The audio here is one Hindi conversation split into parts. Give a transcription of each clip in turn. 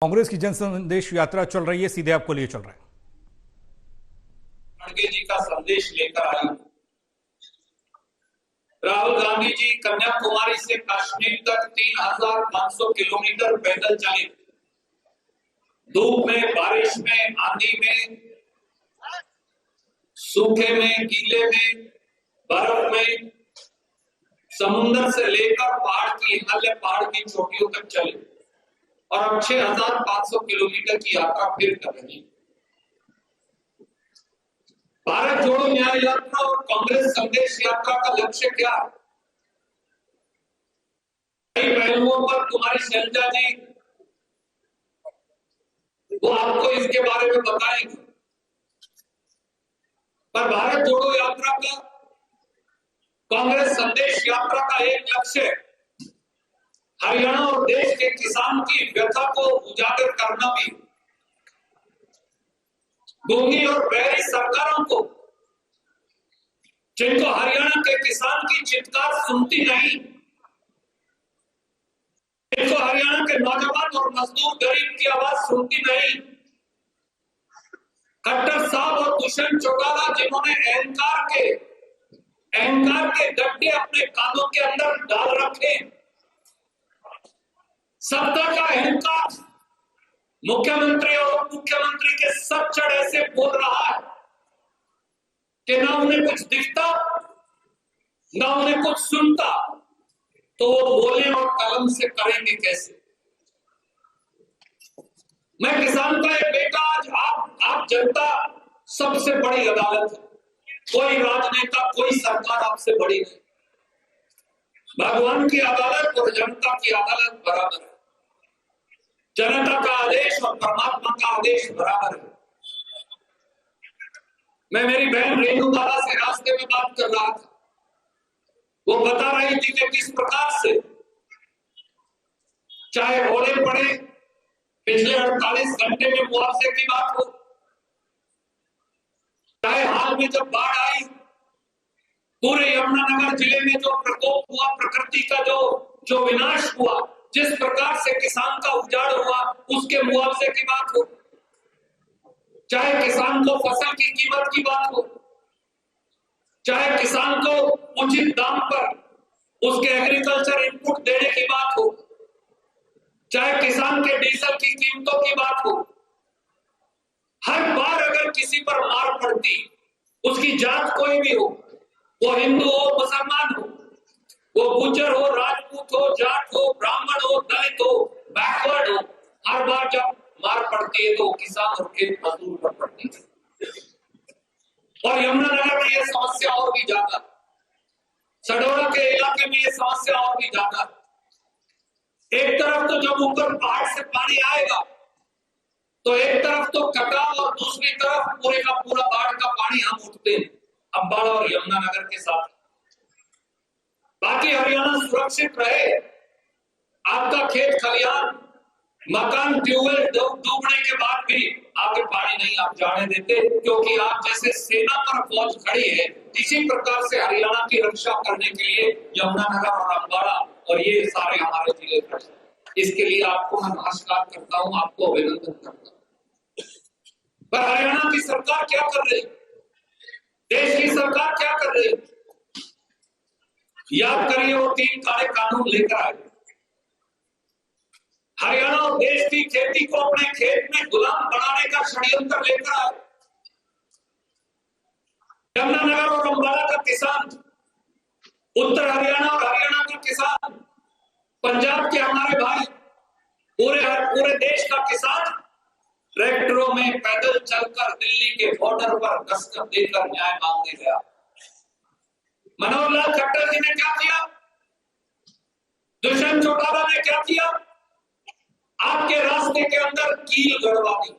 कांग्रेस की जन संदेश यात्रा चल रही है, सीधे आपको लिए चल रहा है। खड़गे जी का संदेश लेकर आई। राहुल गांधी जी कन्याकुमारी से कश्मीर तक 3,500 किलोमीटर पैदल चले। धूप में, बारिश में, आंधी में, सूखे में, गीले में, बर्फ में, समुद्र से लेकर पहाड़ की हिमालय पहाड़ की चोटियों तक चले और अब 6,500 किलोमीटर की यात्रा फिर कर रही है। भारत जोड़ो न्याय यात्रा और कांग्रेस संदेश यात्रा का लक्ष्य क्या है? कई पहलुओं पर तुम्हारी शैलजा जी वो आपको इसके बारे में बताएंगे। पर भारत जोड़ो यात्रा का, कांग्रेस संदेश यात्रा का एक लक्ष्य हरियाणा और देश के किसान की व्यथा को उजागर करना भी। गूंगी और बहरी सरकारों को, जिनको हरियाणा के किसान की चित्कार सुनती नहीं, जिनको हरियाणा के नौजवान और मजदूर गरीब की आवाज सुनती नहीं, खट्टर साहब और दुष्यंत चौटाला जिन्होंने अहंकार के गड्ढे अपने कानों के अंदर डाल रखे, सत्ता का अहंकार मुख्यमंत्री और मुख्यमंत्री के सर चढ़ ऐसे बोल रहा है कि ना उन्हें कुछ दिखता ना उन्हें कुछ सुनता, तो वो बोले और कलम से करेंगे कैसे? मैं किसान का एक बेटा, आज आप जनता सबसे बड़ी अदालत है। कोई राजनेता, कोई सरकार आपसे बड़ी नहीं। भगवान की अदालत और जनता की अदालत बराबर है। जनता का आदेश और परमात्मा का आदेश बराबर है। मैं मेरी बहन रेणु बाला से रास्ते में बात कर रहा था। वो बता रही थी कि किस प्रकार से चाहे ओले पड़े, पिछले 48 घंटे में मुआवजे की बात हो, चाहे हाल में जब बाढ़ आई, पूरे यमुनानगर जिले में जो प्रकोप हुआ, प्रकृति का जो विनाश हुआ, जिस प्रकार से किसान का उजाड़ हुआ, उसके मुआवजे की बात हो, चाहे किसान को फसल की कीमत की बात हो, चाहे किसान को उचित दाम पर उसके एग्रीकल्चर इनपुट देने की बात हो, चाहे किसान के डीजल की कीमतों की बात हो, हर बार अगर किसी पर मार पड़ती, उसकी जात कोई भी हो, वो हिंदू हो, मुसलमान हो, वो गुज्जर हो, राजपूत हो, जाट हो, ब्राह्मण हो, दलित हो, बैकवर्ड हो, हर बार जब मार पड़ती है तो किसान और खेत मजदूर पर पड़ती है। और यमुनानगर में यह समस्या और भी ज्यादा, सडोरा के इलाके में यह समस्या और भी ज्यादा। एक तरफ तो जब ऊपर पहाड़ से पानी आएगा तो एक तरफ तो कटाव और दूसरी तरफ पूरे का पूरा बाढ़ का पानी हम उठते हैं अंबाला और यमुनानगर के साथ। बाकी हरियाणा सुरक्षित रहे, आपका खेत खलियान, मकान, ट्यूबवेल डूबने के बाद भी आगे पानी नहीं आप जाने देते, क्योंकि आप जैसे सेना पर फौज खड़ी है, इसी प्रकार से हरियाणा की रक्षा करने के लिए यमुनानगर और अंबाला और ये सारे हमारे जिले खड़े हैं। इसके लिए आपको मैं नमस्कार करता हूं, आपको अभिनंदन करता हूं। पर हरियाणा की सरकार क्या कर रही, देश की सरकार क्या कर रही? याद करिए, वो 3 काले कानून लेकर आए। हरियाणा और देश की खेती को अपने खेत में गुलाम बनाने का षड्यंत्र लेकर आए। यमुनानगर और अंबाला का किसान, उत्तर हरियाणा और हरियाणा का किसान, पंजाब के हमारे भाई, पूरे देश का किसान ट्रैक्टरों में पैदल चलकर दिल्ली के बॉर्डर पर दस्तक देकर न्याय मांगने गया। मनोहर लाल खट्टर जी ने क्या किया? दुष्यंत चौटाला ने क्या किया? आपके रास्ते के अंदर कील गड़वा दी,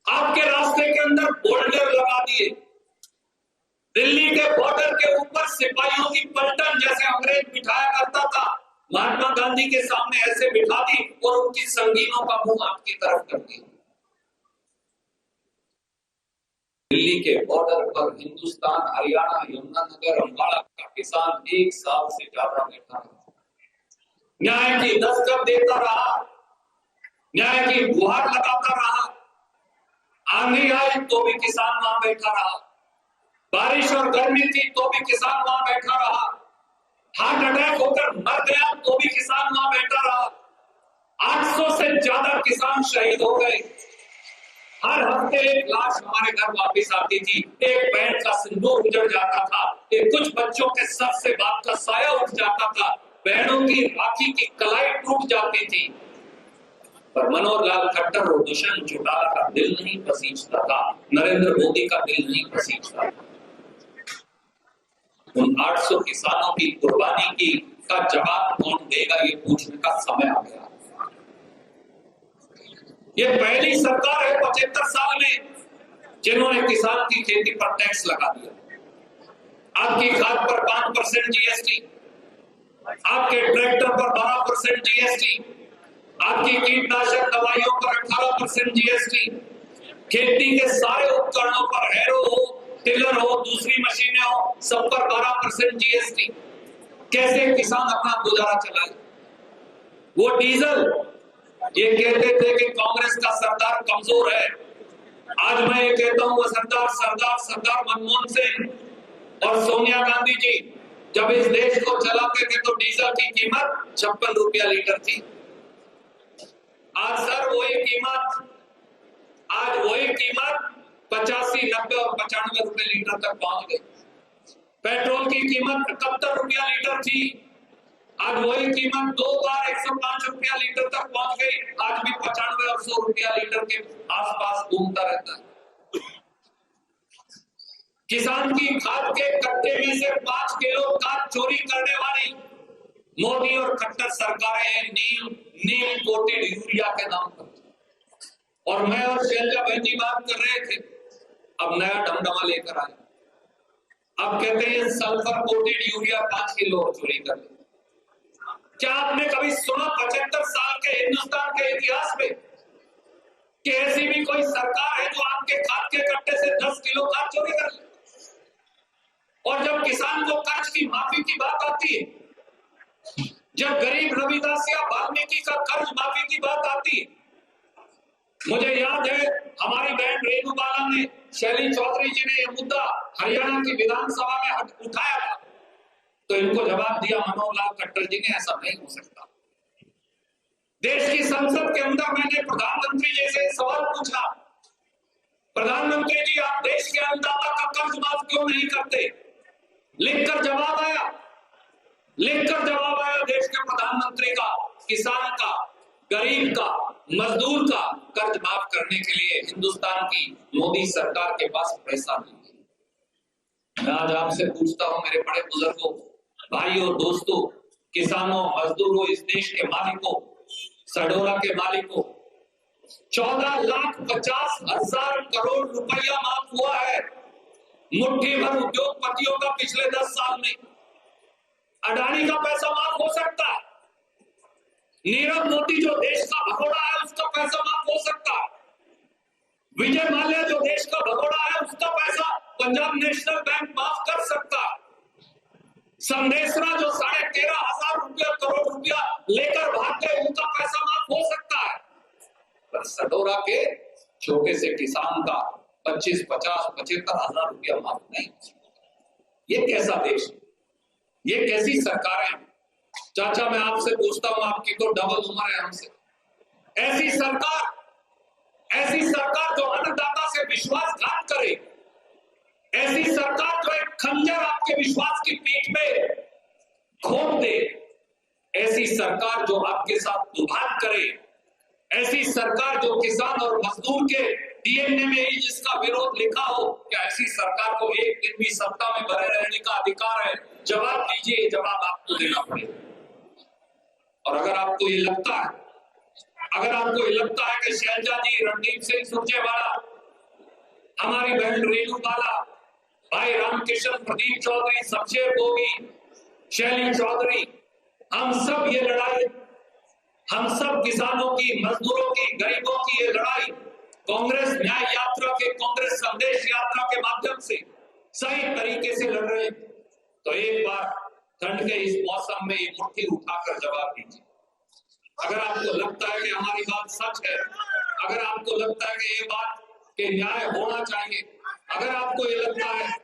आपके रास्ते के अंदर बोल्डर लगा दिए, दिल्ली के बॉर्डर के ऊपर सिपाहियों की पलटन जैसे अंग्रेज बिठाया करता था, महात्मा गांधी के सामने ऐसे बिठा दी और उनकी संगीनों का मुंह आपकी तरफ कर दिया। दिल्ली के बॉर्डर पर हिंदुस्तान, हरियाणा, यमुनानगर, अंबाला का किसान 1 साल से ज्यादा बैठा रहा, न्याय की दस्तक देता रहा, न्याय की गुहार लगाता रहा। आंधी आई तो भी किसान वहां बैठा रहा, बारिश और गर्मी थी तो भी किसान वहां बैठा रहा, हार्ट अटैक होकर मर गया तो भी किसान वहां बैठा रहा। 800 से ज्यादा किसान शहीद हो गए। हर हफ्ते एक लाश हमारे घर वापस आती थी, एक बहन का सिंदूर उजड़ जाता था, एक कुछ बच्चों के सर से बाप का साया उठ जाता था, बहनों की राखी की कलाई टूट जाती थी। पर मनोहर लाल खट्टर और दुष्यंत चौटाला का दिल नहीं पसीजता था, नरेंद्र मोदी का दिल नहीं पसीजता था। उन 800 किसानों की कुर्बानी की का जवाब कौन देगा, ये पूछने का समय आ गया। ये पहली सरकार है 75 साल में जिन्होंने किसान की खेती पर टैक्स लगा दिया। आपकी खाद पर 5% जीएसटी, आपके ट्रैक्टर पर 12% जीएसटी, आपकी कीटनाशक दवाइयों पर 18% जीएसटी, खेती के सारे उपकरणों पर हैरो हो, टिलर हो, दूसरी मशीनें हो, सब पर 12% जीएसटी। कैसे किसान अपना गुजारा चलाए? वो डीजल, ये कहते थे कि कांग्रेस का सरदार कमजोर है, आज मैं ये कहता हूं वो सरदार मनमोहन सिंह और सोनिया गांधी जी जब इस देश को चलाते थे तो डीजल की कीमत 56 रुपया लीटर थी। आज सर वही कीमत 85, 90 और 95 रुपए लीटर तक पहुंच गई। पेट्रोल की कीमत 71 रुपया लीटर थी, आज वही कीमत 2 बार 105 रुपया लीटर तक पहुंच गई। आज भी 95 और 100 रुपया लीटर के आसपास घूमता रहता है। किसान की खाद के कट्टे में से 5 किलो खाद चोरी करने वाली मोदी और खट्टर सरकारें नीम कोटेड यूरिया के नाम पर, और मैं और शैलजा बहन जी बात कर रहे थे, अब नया डमडमा लेकर आए, अब कहते हैं सल्फर कोटेड यूरिया 5 किलो और चोरी कर ले। क्या आपने कभी सुना 75 साल के हिंदुस्तान के इतिहास में कि ऐसी भी कोई सरकार है जो आपके खाद के कट्टे से 10 किलो खाद चोरी कर ले? और जब किसान को कर्ज की माफी की बात आती है, जब गरीब रविदास या वाल्मीकि का कर्ज माफी की बात आती है, मुझे याद है हमारी बहन रेणु बाला ने, शैली चौधरी जी ने यह मुद्दा हरियाणा की विधानसभा में उठाया था, तो इनको जवाब दिया मनोहर लाल खट्टर जी ने, ऐसा नहीं हो सकता। देश की संसद के अंदर मैंने प्रधानमंत्री जी से सवाल पूछा, प्रधानमंत्री जी आप देश के अन्नदाता का कर्ज माफ क्यों नहीं करते? लिखकर जवाब आया देश के प्रधानमंत्री का, किसान का, गरीब का, मजदूर का कर्ज माफ करने के लिए हिंदुस्तान की मोदी सरकार के पास पैसा नहीं है। मैं आज आपसे पूछता हूं मेरे बड़े बुजुर्गों, भाइयों, दोस्तों, किसानों, मजदूरों, इस देश के मालिकों, सडोरा के मालिकों, 14,50,000 करोड़ रुपया माफ हुआ है मुट्ठी भर उद्योगपतियों का पिछले 10 साल में। अडानी का पैसा माफ हो सकता है, नीरव मोदी जो देश का भगोड़ा है उसका पैसा माफ हो सकता है, विजय माल्या जो देश का भगोड़ा है उसका पैसा पंजाब नेशनल बैंक माफ कर सकता है, संदेशरा जो 13,500 करोड़ रुपया लेकर भाग गए उनका पैसा माफ हो सकता है, पर सडोरा के छोटे से किसान का 25, 50, 75,000 रुपया माफ नहीं। ये कैसा देश, ये कैसी सरकार है? चाचा मैं आपसे पूछता हूं, आपकी तो डबल उम्र है हमसे, ऐसी सरकार जो अन्नदाता से विश्वासघात करे, ऐसी सरकार जो एक खंजर आपके विश्वास की पीठ में घोंप दे, ऐसी सरकार जो आपके साथ दुर्भाग्य करे, ऐसी सरकार जो किसान और मजदूर के डीएनए में ही जिसका विरोध लिखा हो, क्या ऐसी सरकार को एक दिन भी सत्ता में बने रहने का अधिकार है? जवाब दीजिए, जवाब आपको देना पड़ेगा। और अगर आपको ये लगता है कि शैलजा जी, रणदीप सिंह सुरजेवाला, हमारी बहन रेणु बाला, भाई रामकिशन, प्रदीप चौधरी, शमशेर गोगी, शैली चौधरी, हम सब ये लड़ाई, हम सब किसानों की, मजदूरों की, गरीबों की ये लड़ाई कांग्रेस न्याय यात्रा के, कांग्रेस संदेश यात्रा के माध्यम से सही तरीके से लड़ रहे हैं, तो एक बार ठंड के इस मौसम में ये मुट्ठी उठाकर जवाब दीजिए। अगर आपको लगता है कि हमारी बात सच है, अगर आपको लगता है कि ये बात के न्याय होना चाहिए, अगर आपको ये लगता है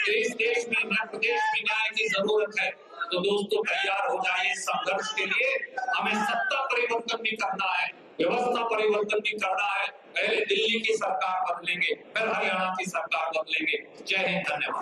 कि इस देश में प्रदेश में न्याय की जरूरत है, तो दोस्तों तैयार हो जाइए संघर्ष के लिए। हमें सत्ता परिवर्तन भी करना है, व्यवस्था परिवर्तन भी करना है। पहले दिल्ली की सरकार बदलेंगे, फिर हरियाणा की सरकार बदलेंगे। जय हिंद, धन्यवाद।